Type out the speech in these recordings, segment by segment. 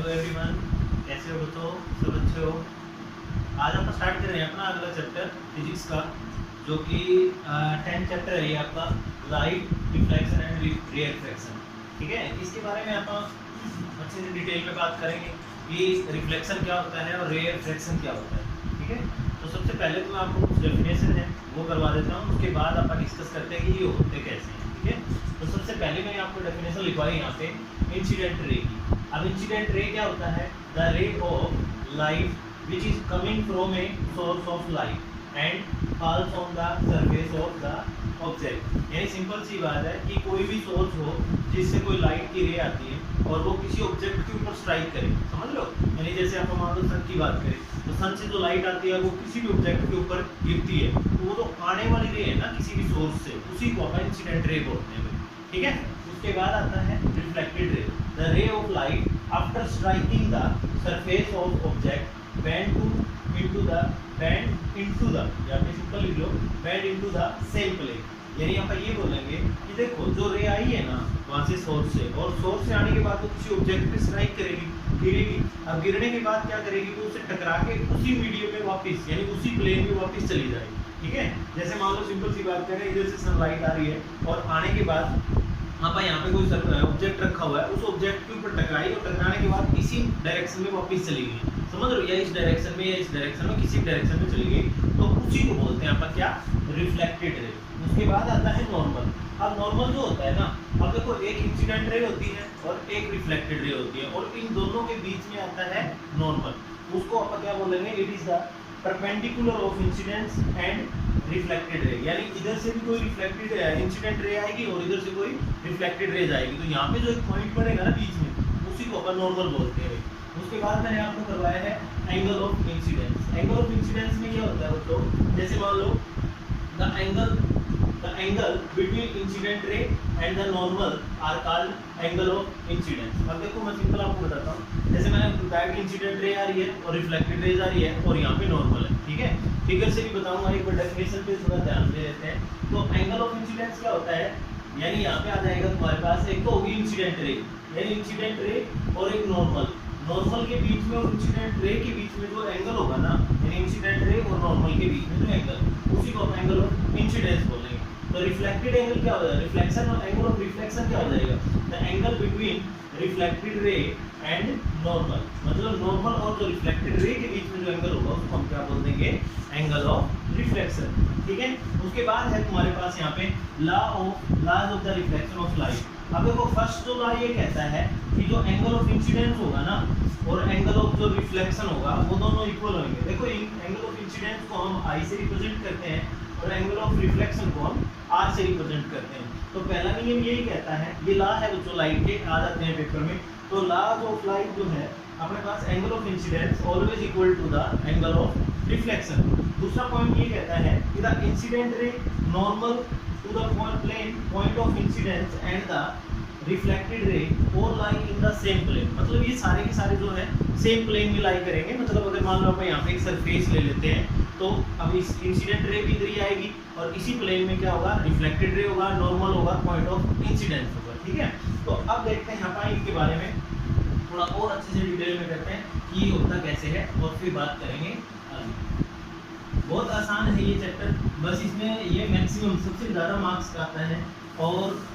Hello everyone, कैसे हो बच्चों? सब अच्छे हो? आज हम स्टार्ट कर रहे हैं अपना अगला चैप्टर फिजिक्स का, जो कि 10th चैप्टर है ये आपका, लाइट रिफ्लेक्शन एंड रे रिफ्लेक्शन। ठीक है, इसके बारे में आप अच्छे से डिटेल में बात करेंगे कि रिफ्लेक्शन क्या होता है और रे रिफ्लेक्शन क्या होता है। ठीक है, तो सबसे पहले तो मैं आपको कुछ डेफिनेशन है वो करवा देता हूँ, उसके बाद आप डिस्कस करते हैं कि ये होते कैसे हैं। ठीक है, तो सबसे पहले मैंने आपको डेफिनेशन लिखवाई यहाँ पे इंसिडेंट रे की। अब इंसिडेंट रे क्या होता है? The ray of light which is coming from a source of light and falls on the surface of the object. यानी सिंपल सी बात है कि कोई भी सोर्स हो जिससे कोई लाइट की रे आती है और वो किसी ऑब्जेक्ट के ऊपर स्ट्राइक करे, समझ लो। यानी जैसे आप मान लो सन की बात करें, तो सन से जो लाइट आती है वो किसी भी ऑब्जेक्ट के ऊपर गिरती है, तो वो तो आने वाली रे है ना किसी भी सोर्स से, उसी को अपन इंसिडेंट रे बोलते हैं। ठीक है, उसके बाद आता है reflected ray. The ray of light after striking the surface of object bend into the, या फिर सिंपल लिख लो, bend into the same plane. यानी अपन ये बोलेंगे कि देखो जो रे आई है ना वहाँ से सोर्स से, और सोर्स से आने के बाद वो किसी ऑब्जेक्ट पे स्ट्राइक करेगी, गिरेगी। अब गिरने के बाद क्या करेगी? वो उसे टकरा के उसी मीडियम में वापस, यानी उसी प्लेन में वापस चली जाएगी। ठीक है, जैसे मान लो सिंपल सी बात करें, इधर से सनलाइट आ रही है और आने के बाद आप यहाँ पे कोई ऑब्जेक्ट रखा हुआ है, उस ऑब्जेक्ट के ऊपर टकराई और टकराने के बाद इसी डायरेक्शन में वापस चली गई, समझ रहे हो? या इस डायरेक्शन में या इस डायरेक्शन में, किसी डायरेक्शन में चली गई, तो उसी को बोलते हैं अपन क्या? Reflected ray. उसके बाद आता है नॉर्मल। अब नॉर्मल जो होता है ना, अब देखो एक इंसिडेंट रे होती है और एक रिफ्लेक्टेड रे होती है, और इन दोनों के बीच में आता है नॉर्मल। उसको अपन क्या बोलेंगे? It is the perpendicular of incidence and reflected ray. यानी इधर से भी कोई रिफ्लेक्टेड इंसिडेंट रे आएगी और इधर से कोई रिफ्लेक्टेड रेज आएगी, तो यहाँ पे जो एक पॉइंट बनेगा ना बीच में, उसी को अपन नॉर्मल बोलते हैं। उसके बाद मैंने आपको करवाया है angle of incidence. Angle of incidence में क्या होता है दोस्तों? जैसे मान लो the angle between incident ray and the normal are called angle of incidence। अब देखो मैं सिंपल आपको बताता हूँ, जैसे मैंने बताया कि इंसिडेंट रे आ रही है और रिफ्लेक्टेड रेज आ रही है और यहाँ पे नॉर्मल है। ठीक है, फिगर से भी बताऊंगा, एक बार डेफिनेशन पे थोड़ा ध्यान दे देते हैं। तो एंगल ऑफ इंसिडेंस क्या होता है? यानी यहाँ पे आ जाएगा तुम्हारे पास, एक तो होगी इंसिडेंट रे, यानी इंसिडेंट रे, और एक नॉर्मल। नॉर्मल के बीच में और इंसिडेंट रे के बीच में जो एंगल होगा ना, यानी इंसिडेंट रे और नॉर्मल के बीच में जो एंगल, उसी को हम एंगल ऑफ इंसिडेंस बोलेंगे। तो रिफ्लेक्टेड एंगल क्या हो जाएगा? रिफ्लेक्शन और एंगल ऑफ रिफ्लेक्शन क्या हो जाएगा? The angle between reflected ray and normal. मतलब नॉर्मल और जो रिफ्लेक्टेड रे के बीच में जो एंगल होगा उसको हम क्या बोल देंगे? Angle of reflection. ठीक है, उसके बाद है तुम्हारे पास यहाँ पे laws of the reflection of light. अब देखो फर्स्ट जो लॉ ये कहता है कि जो एंगल ऑफ इंसिडेंस होगा ना और एंगल ऑफ जो रिफ्लेक्शन होगा वो दोनों इक्वल होंगे। देखो एंगल ऑफ इंसिडेंस को हम आई से रिप्रेजेंट करते हैं और एंगल ऑफ रिफ्लेक्शन को हम आर से रिप्रेजेंट करते हैं। तो पहला नियम यही कहता है, ये लॉ है जो लाइट के आ जाते हैं पेपर में। तो लॉ ऑफ लाइट जो है अपने पास, angle of incidence always equal to the angle of reflection. दूसरा पॉइंट ये कहता है कि the incident ray normal to the point of incidence and the reflected ray और lie in the same plane. मतलब ये सारे के सारे जो है सेम प्लेन में लाई करेंगे। मतलब अगर मान लो अपन यहाँ पे एक सरफेस ले लेते हैं, तो अब इस इंसिडेंट रे भी इधर ही आएगी और इसी प्लेन में क्या होगा? रिफ्लेक्टेड रे होगा, नॉर्मल होगा, पॉइंट ऑफ इंसिडेंस होगा। ठीक है, तो अब देखते हैं यहाँ पर इनके बारे में थोड़ा और अच्छे से डिटेल में करते हैं कि ये होता कैसे है, और फिर बात करेंगे आगे। बहुत आसान है ये चैप्टर, बस इसमें ये मैक्सिमम सबसे ज़्यादा मार्क्स का आता है और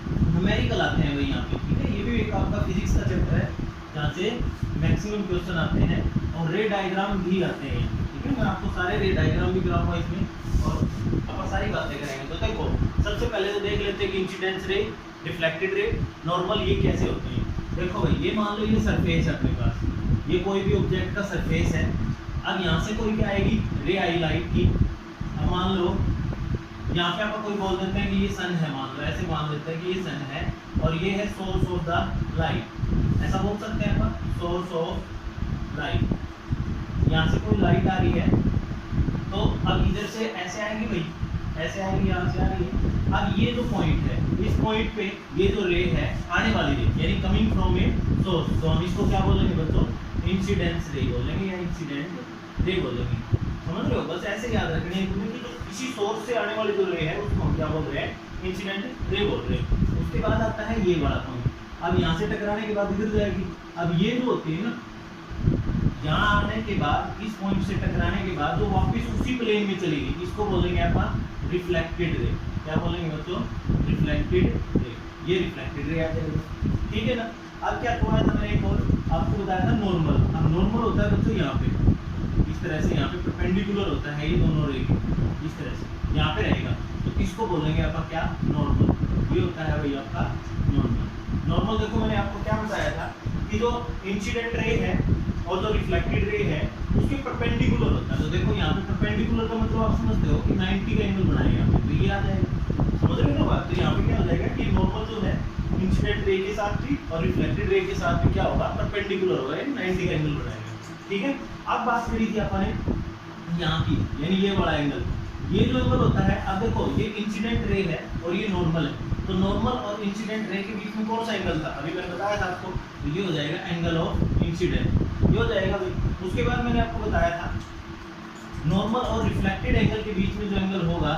न्यूमेरिकल आते हैं भाई यहाँ पे। ठीक है, ये भी एक आपका फिजिक्स का चैप्टर है जहाँ से मैक्सिमम क्वेश्चन आते हैं और रे डायग्राम भी आते हैं। ठीक है, मैं आपको सारे रे डायग्राम भी कराऊंगा इसमें और अपन सारी बातें करेंगे। तो देखो सबसे पहले तो देख लेते हैं कि इंसिडेंस रे, रिफ्लेक्टेड रे, नॉर्मल ये कैसे होते हैं। देखो भाई, ये मान लो ये सरफेस है अपने पास, ये कोई भी ऑब्जेक्ट का सरफेस है। अब यहाँ से कोई क्या आएगी? रे आई लाइट की। अब मान लो यहाँ पे आप कोई बोल देते हैं कि ये सन है, मान लो ऐसे मान लेते हैं कि ये सन है और ये है सोर्स ऑफ द लाइट। ऐसा बोल सकते हैं अपन, सोर्स ऑफ लाइट। यहाँ से कोई लाइट आ रही है, तो अब इधर से ऐसे आएगी भाई, ऐसे आएगी, यहाँ से आ रही है। अब ये जो पॉइंट है, इस पॉइंट पे ये जो रे है आने वाली रे, यानी कमिंग फ्रॉम ए सोर्स, तो हम इसको क्या बोलेंगे बच्चों? इंसिडेंस रे बोलेंगे या इंसिडेंट रे बोलेंगे। समझ रहे हो? बस ऐसे याद रखनी है तुम्हें कि जो किसी सोर्स से आने वाली जो रे है उसको हम क्या बोल रहे हैं? इंसिडेंट रे बोल रहे हैं। उसके बाद आता है ये बड़ा पॉइंट, अब यहाँ से टकराने के बाद इधर जाएगी। अब ये जो होती है ना, यहाँ आने के बाद इस पॉइंट से टकराने के बाद जो वापस उसी प्लेन में चलेगी, इसको बोलेंगे अपन रिफ्लेक्टेड रे। क्या बोलेंगे बच्चों? Reflected ray. ये रिफ्लेक्टेड रे आ जाएगा, ठीक है ना। अब क्या हुआ था, मैंने एक और आपको बताया था नॉर्मल। अब नॉर्मल होता है बच्चों यहाँ पे इस तरह से, यहाँ पे परपेंडिकुलर होता है, ये दोनों रे इस तरह से यहाँ पे रहेगा, तो इसको बोलेंगे अपन क्या? नॉर्मल। ये होता है भाई आपका नॉर्मल। नॉर्मल देखो मैंने आपको क्या बताया था कि जो इंसिडेंट रे है और जो रिफ्लेक्टेड रे है उसके परपेंडिकुलर होता है। तो देखो यहाँ पे परपेंडिकुलर का मतलब आप समझते हो कि 90 का एंगल बनाएगा यहाँ पे, तो ये आ जाएगा, समझ रहे हो ना बात। तो यहाँ पे क्या हो जाएगा कि नॉर्मल जो है इंसिडेंट रे के साथ भी और रिफ्लेक्टेड रे के साथ भी क्या होगा? परपेंडिकुलर होगा, 90 का एंगल बनाएगा, ठीक है। अब बात करी थी अपन ने यहाँ की, यानी ये वाला एंगल, ये जो एंगल होता है, अब देखो ये इंसिडेंट रे है और ये नॉर्मल है, तो नॉर्मल और इंसिडेंट रे के बीच में कौन सा एंगल था? अभी मैंने बताया था आपको, तो ये हो जाएगा एंगल ऑफ इंसिडेंट, ये हो जाएगा भाई। उसके बाद मैंने आपको बताया था नॉर्मल और रिफ्लेक्टेड एंगल के बीच में जो एंगल होगा,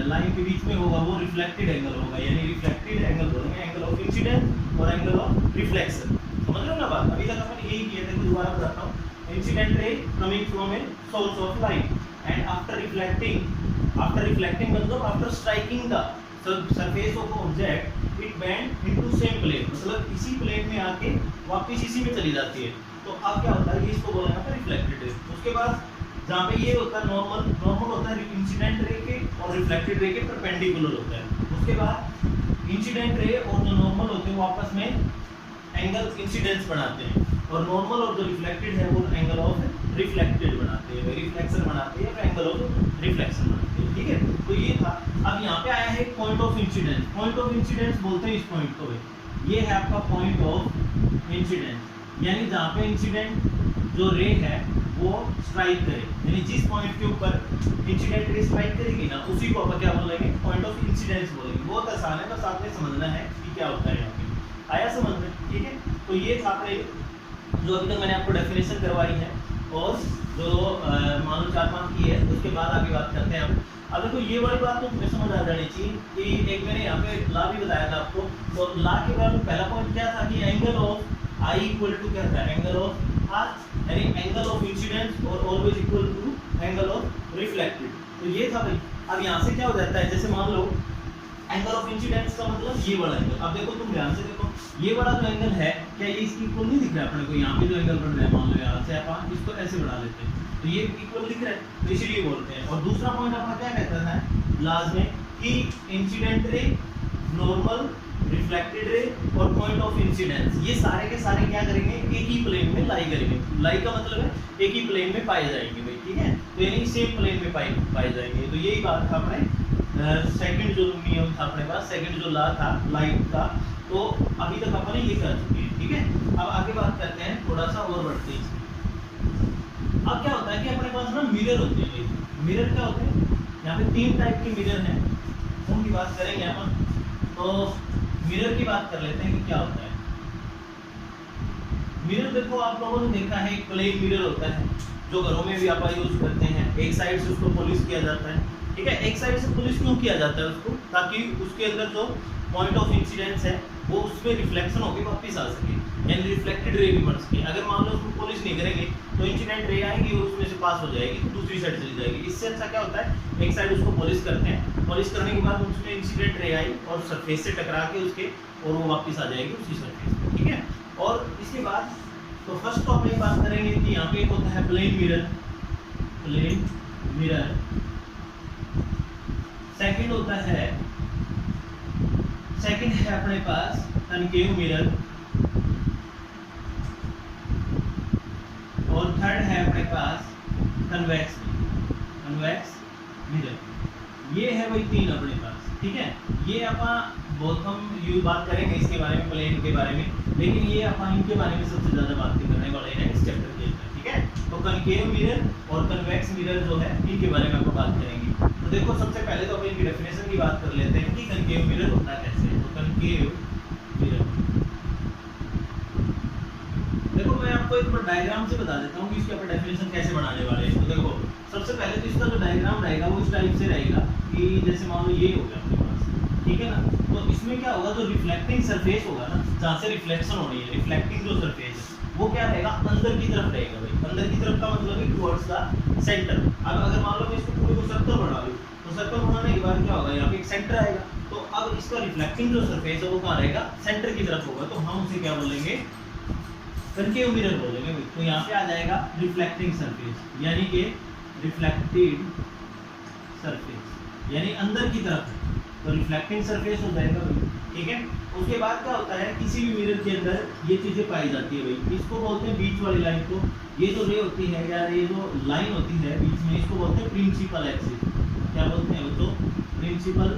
लाइन के बीच में होगा, वो रिफ्लेक्टेड एंगल होगा, यानी रिफ्लेक्टेड एंगल बोलेंगे, एंगल ऑफ इंसिडेंट और एंगल ऑफ रिफ्लेक्शन। समझ रहे हो ना बात? अभी तक अपन यही किया था, दोबारा बताता हूँ। Incident ray coming from a source of light and after reflecting मतलब after striking the surface of object it bend into same plane, मतलब इसी प्लेन में आके वापस इसी में चली जाती है। तो अब क्या होता है, ये इसको बोला जाता है रिफ्लेक्टेड रे। उसके बाद जहाँ पे ये होता है नॉर्मल होता है इंसिडेंट रे के और रिफ्लेक्टेड रे के परपेंडिकुलर होता है। उसके बाद इंसिडेंट रे और जो नॉर्मल होते हैं वो आपस में एंगल इंसिडेंस बनाते हैं, और नॉर्मल और जो रिफ्लेक्टेड है वो एंगल ऑफ रिफ्लेक्टेड बनाते हैं, रिफ्लेक्शन बनाते हैं, एंगल ऑफ रिफ्लेक्शन बनाते हैं, ठीक है। तो ये था। अब यहाँ पे आया है point of incidence. Point of incidence बोलते हैं इस पॉइंट को, ये है आपका पॉइंट ऑफ इंसिडेंस, यानी जहाँ पे इंसिडेंट जो रे है वो स्ट्राइक करे, यानी जिस पॉइंट के ऊपर इंसिडेंट रे स्ट्राइक करेगी ना, उसी को अपन क्या बोलेंगे? पॉइंट ऑफ इंसिडेंस बोलेंगे। बहुत आसान है, बस आपने समझना है कि क्या होता है यहाँ पे। आया समझ में? ठीक है। तो ये था अपने जो अभी तक मैंने आपको डेफिनेशन करवाई है, और जो मान लो 4-5 की है, उसके बाद आगे बात करते हैं हम। अब देखो ये वाली बात तो तुम्हें समझ आ जानी चाहिए कि एक मैंने यहाँ पे ला भी बताया था आपको। तो ला के बाद पहला पॉइंट क्या था कि angle of I equal to क्या था? एंगल ऑफ आर, यानी एंगल ऑफ इंसिडेंस और always equal to angle of reflected. तो ये था भाई। अब यहाँ से क्या हो जाता है, जैसे मान लो एंगल ऑफ इंसिडेंस का मतलब ये वाला एंगल। अब देखो तुम ध्यान से देखो, ये वाला जो एंगल है, क्या ये इसकी इक्वल नहीं दिख रहा है अपने को? यहाँ पे जो एंगल बन रहा है, मान लो यहाँ से अपन इसको ऐसे बढ़ा लेते हैं, तो ये इक्वल दिख रहा है, तो इसीलिए बोलते हैं। और दूसरा पॉइंट अपना क्या कहता है लास्ट में कि incident ray, normal, reflected ray और पॉइंट ऑफ इंसिडेंस, ये सारे के सारे क्या करेंगे? एक ही प्लेन में लाई करेंगे। लाई का मतलब है एक ही प्लेन में पाए जाएंगे भाई, ठीक है। तो यानी सेम प्लेन में पाए जाएंगे। तो यही बात था अपने सेकंड जो नियम था अपने पास, सेकंड जो ला था लाइट का। तो अभी तक अपन ये कर चुके हैं, ठीक है। अब आगे बात करते हैं, थोड़ा सा और बढ़ते हैं। अब क्या होता है कि अपने पास ना मिरर होते हैं। मिरर क्या होते हैं? यहाँ पे 3 टाइप के मिरर हैं, उनकी बात करेंगे अपन। तो मिरर की बात कर लेते हैं कि क्या होता है। मिरर देखो आप लोगों ने देखा है, एक प्लेन मिरर होता है जो घरों में भी आप यूज करते हैं। एक साइड से उसको पॉलिश किया जाता है, ठीक है। एक साइड से पॉलिश क्यों किया जाता है उसको? ताकि उसके अंदर जो पॉइंट ऑफ इंसिडेंस है वो उसमें रिफ्लेक्शन होकर वापस आ सके, यानी रिफ्लेक्टेड रे भी बन सके। अगर मान लो उसको पॉलिश नहीं करेंगे तो इंसिडेंट रे आएगी और उसमें से पास हो जाएगी, तो दूसरी साइड चली जाएगी। इससे अच्छा क्या होता है, एक साइड उसको पॉलिश करते हैं, पॉलिश करने के बाद उसमें इंसिडेंट रे आई और सरफेस से टकरा के उसके और वो वापस आ जाएगी उसी सरफेस पे, ठीक है। और इसके बाद तो फर्स्ट तो अपनी बात करेंगे कि यहाँ पे एक होता है plane mirror, plane mirror. Second होता है, सेकंड है अपने पास कनकेव मिरर, और थर्ड है अपने पास कन्वेक्स मिरर। ये है भाई 3 अपने पास, ठीक है। ये अपन बहुत कम बात करेंगे इसके बारे में, प्लेन के बारे में, लेकिन ये अपन इनके बारे में सबसे ज़्यादा बात करने वाले हैं इस चैप्टर के अंदर, ठीक है। तो कनकेव मिरर और कन्वेक्स मिरर जो है इनके बारे में अपन बात करेंगे। तो देखो सबसे पहले तो अपन इनकी डेफिनेशन की बात कर लेते हैं कि कनकेव मिरर होता कैसे है। तो कनकेव मिरर, देखो मैं आपको एक बार डायग्राम से बता देता हूँ कि इसकी अपन डेफिनेशन कैसे बनाने वाले हैं। तो देखो सबसे पहले तो इसका जो डायग्राम रहेगा वो इस टाइप से रहेगा कि जैसे मान लो ये हो गया अपने पास, ठीक है ना। तो इसमें क्या होगा, जो रिफ्लेक्टिंग सरफेस होगा ना, जहाँ से रिफ्लेक्शन होनी है, रिफ्लेक्टिंग जो सरफेस है वो क्या रहेगा, अंदर की तरफ रहेगा भाई। अंदर की तरफ का मतलब है टुवर्ड्स द सेंटर। अब अगर मान लो मैं इसको पूरे को सर्कल बना लूँ, तो सर्कल बनाने के बाद क्या होगा, यहाँ पे एक सेंटर आएगा, तो अब इसका रिफ्लेक्टिंग जो सरफेस है वो कहाँ रहेगा, सेंटर की तरफ होगा, तो हम उसे क्या बोलेंगे, कनकेव मिरर बोलेंगे। तो यहाँ पे आ जाएगा रिफ्लेक्टिंग सरफेस, यानी कि रिफ्लेक्टेड सरफेस यानी अंदर की तरफ, तो रिफ्लेक्टिंग सरफेस हो जाएगा भाई, ठीक है। उसके बाद क्या होता है, किसी भी मिरर के अंदर ये चीजें पाई जाती है भाई, इसको बोलते हैं बीच वाली लाइन को, ये जो रे होती है या ये जो लाइन होती है बीच में, इसको बोलते हैं प्रिंसिपल एक्सिस। क्या बोलते हैं वो, तो प्रिंसिपल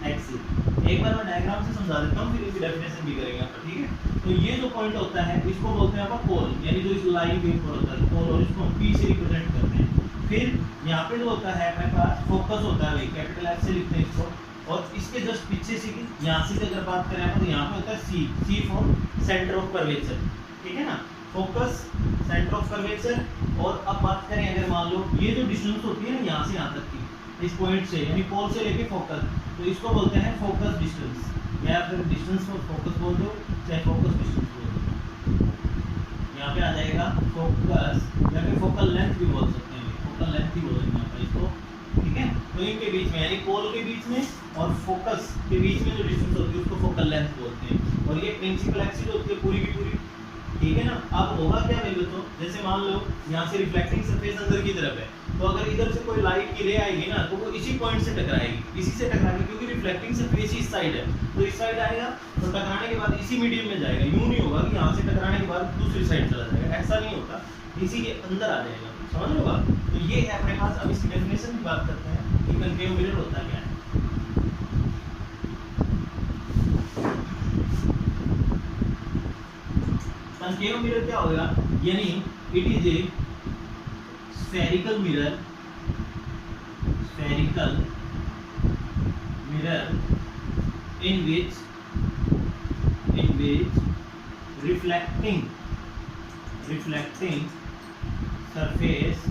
एक्सिस। एक बार मैं डायग्राम से समझा देता हूँ, फिर इसकी डेफिनेशन भी करेंगे आप, ठीक है। तो ये जो पॉइंट होता है इसको बोलते हैं आपका पोल, यानी जो इस लाइन के ऊपर होता है पोल, और इसको हम पी से रिप्रेजेंट करते हैं। फिर यहाँ पे जो होता है अपने पास फोकस होता है भाई, कैपिटल एफ से लिखते हैं इसको, और इसके जस्ट पीछे से यहाँ से अगर बात करें तो यहाँ पे होता है सी, सी फॉर सेंटर ऑफ कर्वेचर, ठीक है ना, फोकस सेंटर ऑफ कर्वेचर। और अब बात करें अगर मान लो ये जो डिस्टेंस होती है ना यहाँ से यहाँ तक की, इस पॉइंट से यानी पोल से लेके फोकस, तो इसको बोलते हैं फोकस डिस्टेंस, या फिर डिस्टेंस को फोकस बोल दो, चाहे फोकस डिस्टेंस बोल दो। यहाँ पे आ जाएगा फोकस, या फिर फोकल लेंथ भी बोल सकते हैं, फोकल लेंथ ही बोलेंगे यहाँ पे इसको, ठीक है। तो इनके बीच में यानी पोल के बीच में और फोकस के बीच में जो डिस्टेंस होती है उसको फोकल लेंथ बोलते हैं, और ये प्रिंसिपल एक्सिस होती है पूरी की पूरी, ठीक है ना। अब होगा क्या मेरे तो, जैसे मान लो यहाँ से रिफ्लेक्टिंग सरफेस अंदर की तरफ है, तो अगर इधर से कोई लाइट की रे आएगी ना, तो वो इसी पॉइंट से टकराएगी, इसी से टकराएगी, क्योंकि रिफ्लेक्टिंग सरफेस इस साइड है, तो इस साइड आएगा, तो टकराने के बाद इसी मीडियम में जाएगा। यूं नहीं होगा कि यहाँ से टकराने के बाद दूसरी साइड चला जाएगा, ऐसा नहीं होता, इसी के अंदर आ जाएगा, समझ लो बात। तो ये है अपने पास। अब इसकी डेफिनेशन की बात करते हैं कि कनकेव मिरर होता क्या है। कनकेव मिरर क्या होगा, यानी it is a spherical mirror in which reflecting surface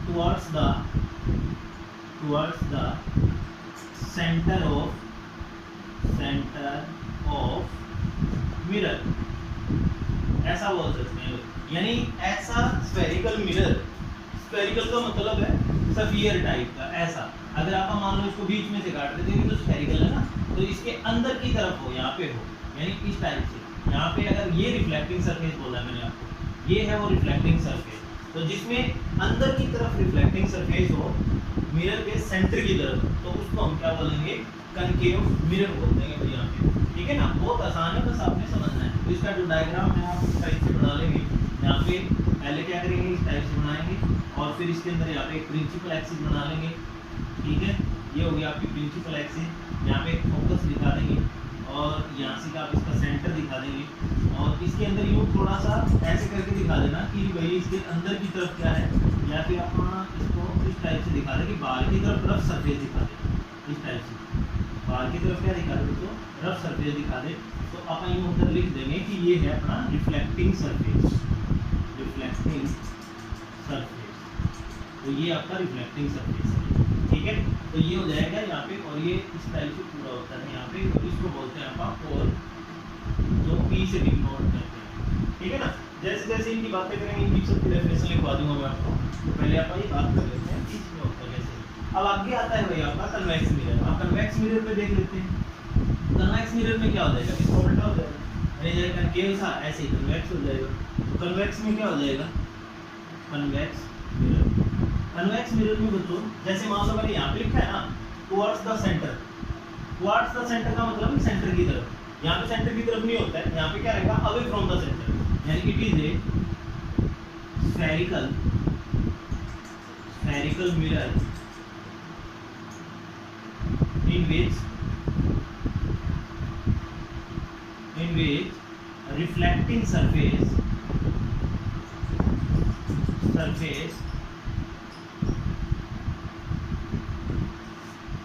towards the center of mirror, ऐसा बोल सकते हैं। यानी ऐसा स्फेरिकल मिरर, स्फेरिकल का मतलब है स्फीयर टाइप का, ऐसा अगर आप मान लो इसको बीच में से काट देते हैं तो स्फेरिकल है ना, तो इसके अंदर की तरफ हो, यहाँ पे हो, यानी इस टाइप से। यहाँ पे अगर ये रिफ्लेक्टिंग सरफेस बोला मैंने आपको, ये है वो रिफ्लेक्टिंग सरफेस, तो जिसमें अंदर की तरफ रिफ्लेक्टिंग सरफेस हो मिरर के सेंटर की तरफ, तो उसको हम क्या बोलेंगे, कनकेव मिरर बोल देंगे भाई यहाँ पे, ठीक है ना। बहुत आसान है, बस आपने समझना है। तो इसका जो डायग्राम है आप इस टाइप से बना लेंगे। यहाँ पे पहले क्या करेंगे, इस टाइप से बनाएंगे, और फिर इसके अंदर यहाँ पे एक प्रिंसिपल एक्सिस बना लेंगे, ठीक है। ये हो गया आपकी प्रिंसिपल एक्सिस, यहाँ पे फोकस दिखा देंगे, और यहाँ से आप इसका सेंटर दिखा देंगे, और इसके अंदर यूँ थोड़ा सा ऐसे करके दिखा देना कि भाई इसके अंदर की तरफ क्या है, या फिर अपना इसको इस टाइप से दिखा दें कि बाहर की तरफ रफ सरफेस दिखा दें, इस टाइप से बाहर की तरफ क्या दिखा दे, तो रफ सरफेस दिखा दे। तो अपन यूँ उधर लिख देंगे कि ये है अपना रिफ्लेक्टिंग सरफेस, तो ये आपका रिफ्लेक्टिंग सरफेस है, ठीक है। तो ये हो जाएगा यहाँ पे, और ये इस टाइप से पूरा होता है यहाँ पे, तो इसको बोलते हैं आपका पोल, जो पी से डिनोट करते हैं, ठीक है ना। जैसे जैसे इनकी बातें करेंगे, इनकी सबकी डेफिनेशन लिखवा दूंगा मैं आपको, तो पहले आप ये बात कर लेते हैं इसमें होता है कैसे। अब आगे आता है भाई आपका कन्वेक्स मिरर। आप कन्वेक्स मिरर पे देख लेते हैं। कन्वेक्स मिरर में क्या हो जाएगा, इसको उल्टा हो जाएगा, कनकेव था ऐसे ही कन्वेक्स हो जाएगा। तो कन्वेक्स में क्या हो जाएगा, कन्वेक्स मिरर में बच्चों जैसे मान लो मैंने यहाँ पे लिखा है ना, towards the centre, towards the centre का मतलब सेंटर की तरफ। यहाँ पे सेंटर की तरफ नहीं होता है, यहाँ पे क्या रहेगा, अवे फ्रॉम द सेंटर, यानी it is a spherical mirror in which reflecting surface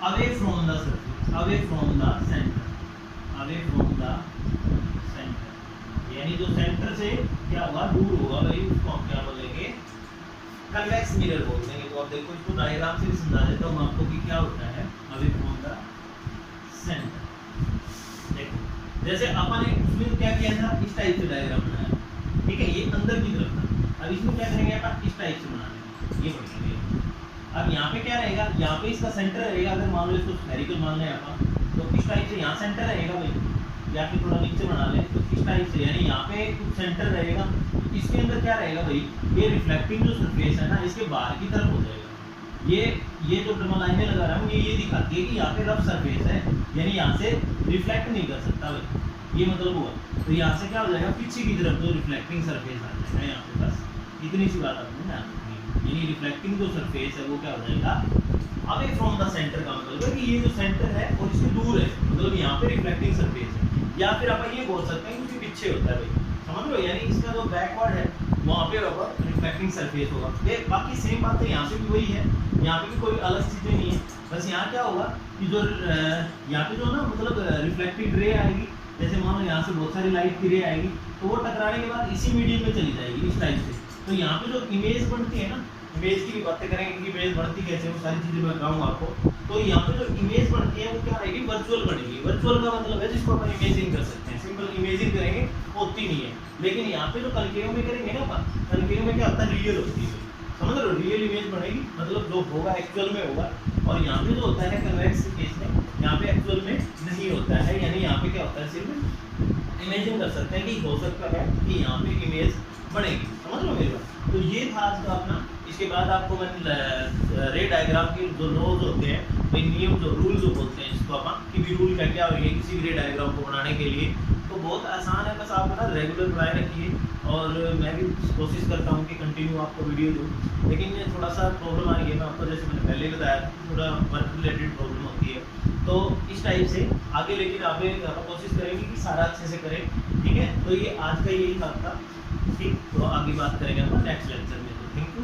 away from the surface, away from the center, यानी जो सेंटर से क्या होगा, दूर होगा भाई, उसको हम क्या बोलेंगे, कन्वेक्स मिरर बोल देंगे। तो आप देखो इसको डायग्राम से भी समझा देता हूँ आपको कि क्या होता है अवे फ्रॉम द सेंटर। देखो जैसे अपन ने उसमें क्या किया था, इस टाइप से डायग्राम बनाया, ठीक है, ये अंदर की तरफ था। अब इसमें क्या करेंगे अपन, इस टाइप से बना लेंगे, ये बढ़िया। अब यहाँ पे क्या रहेगा, यहाँ पे इसका सेंटर रहेगा, अगर मान लो इसको स्फेरिकल मान लें अपन, तो इस टाइप से यहाँ सेंटर रहेगा भाई, या फिर थोड़ा नीचे बना लें तो इस टाइप से, यानी यहाँ पे कुछ सेंटर रहेगा। तो इसके अंदर क्या रहेगा भाई, ये रिफ्लेक्टिंग जो सरफेस है ना, इसके बाहर की तरफ हो जाएगा। ये जो डबल लाइनें लगा रहा हूँ ये दिखाती है कि यहाँ पे रफ सरफेस है, यानी यहाँ से रिफ्लेक्ट नहीं कर सकता भाई, ये मतलब हुआ। तो यहाँ से क्या हो जाएगा, पीछे की तरफ जो रिफ्लेक्टिंग सरफेस आ जाएगा यहाँ पे, बस इतनी सी बात आपने ध्यान रखनी है। यानी रिफ्लेक्टिंग जो सरफेस है वो क्या हो जाएगा, अवे फ्रॉम द सेंटर का मतलब है कि ये जो सेंटर है और इससे दूर है, मतलब यहाँ पे रिफ्लेक्टिंग सरफेस है। या फिर आप ये बोल सकते हैं क्योंकि पीछे होता है भाई, समझ लो, यानी इसका जो बैकवर्ड है वहाँ पे होगा रिफ्लेक्टिंग सरफेस होगा। ये बाकी सेम बात है, यहाँ पे भी वही है, यहाँ पे भी कोई अलग चीज़ें नहीं है। बस यहाँ क्या होगा कि जो यहाँ पे जो ना मतलब रिफ्लेक्टिव रे आएगी, जैसे मान लो यहाँ से बहुत सारी लाइट की रे आएगी, तो वो टकराने के बाद इसी मीडियम में चली जाएगी इस टाइप से। तो यहाँ पे जो इमेज बनती है ना, इमेज की भी बातें करेंगे कि इमेज बढ़ती कैसे, वो सारी चीज़ें मैं बताऊंगा आपको। तो यहाँ पे जो इमेज बढ़ती है वो क्या रहेगी, वर्चुअल बढ़ेगी। वर्चुअल का मतलब है जिसको अपन इमेजिंग कर सकते हैं, सिंपल इमेजिंग करेंगे होती नहीं है। लेकिन यहाँ पे जो कनकेव में करेंगे ना अपन, कनकेव में क्या होता है, रियल होती है, समझ लो, रियल इमेज बनेगी, मतलब जो होगा एक्चुअल में होगा। और यहाँ पे जो होता है कन्वेक्स केस में, यहाँ पे एक्चुअल में नहीं होता है, यानी यहाँ पे क्या होता है, सिर्फ इमेजिंग कर सकते हैं कि हो सकता है कि यहाँ पे इमेज बनेगी, समझ लो मेरी बात। तो ये था आज का अपना। इसके बाद आपको मैं रे डायग्राम के जो लॉज होते हैं, भाई नियम जो रूल जो बोलते हैं इसको अपन, कि भी रूल क्या क्या होंगे किसी भी रे डायग्राम को बनाने के लिए। तो बहुत आसान है, बस आप ना रेगुलर बनाए रखिए, और मैं भी कोशिश करता हूँ कि कंटिन्यू आपको वीडियो दूँ। लेकिन ये थोड़ा सा प्रॉब्लम आ रही है, मैं आपको जैसे मैंने पहले बताया था, थोड़ा वर्क रिलेटेड प्रॉब्लम होती है। तो इस टाइप से आगे, लेकिन आगे कोशिश करेंगे कि सारा अच्छे से करें, ठीक है। तो ये आज का यही था, ठीक। तो आगे बात करेंगे हम नेक्स्ट लेक्चर में। तो थैंक यू।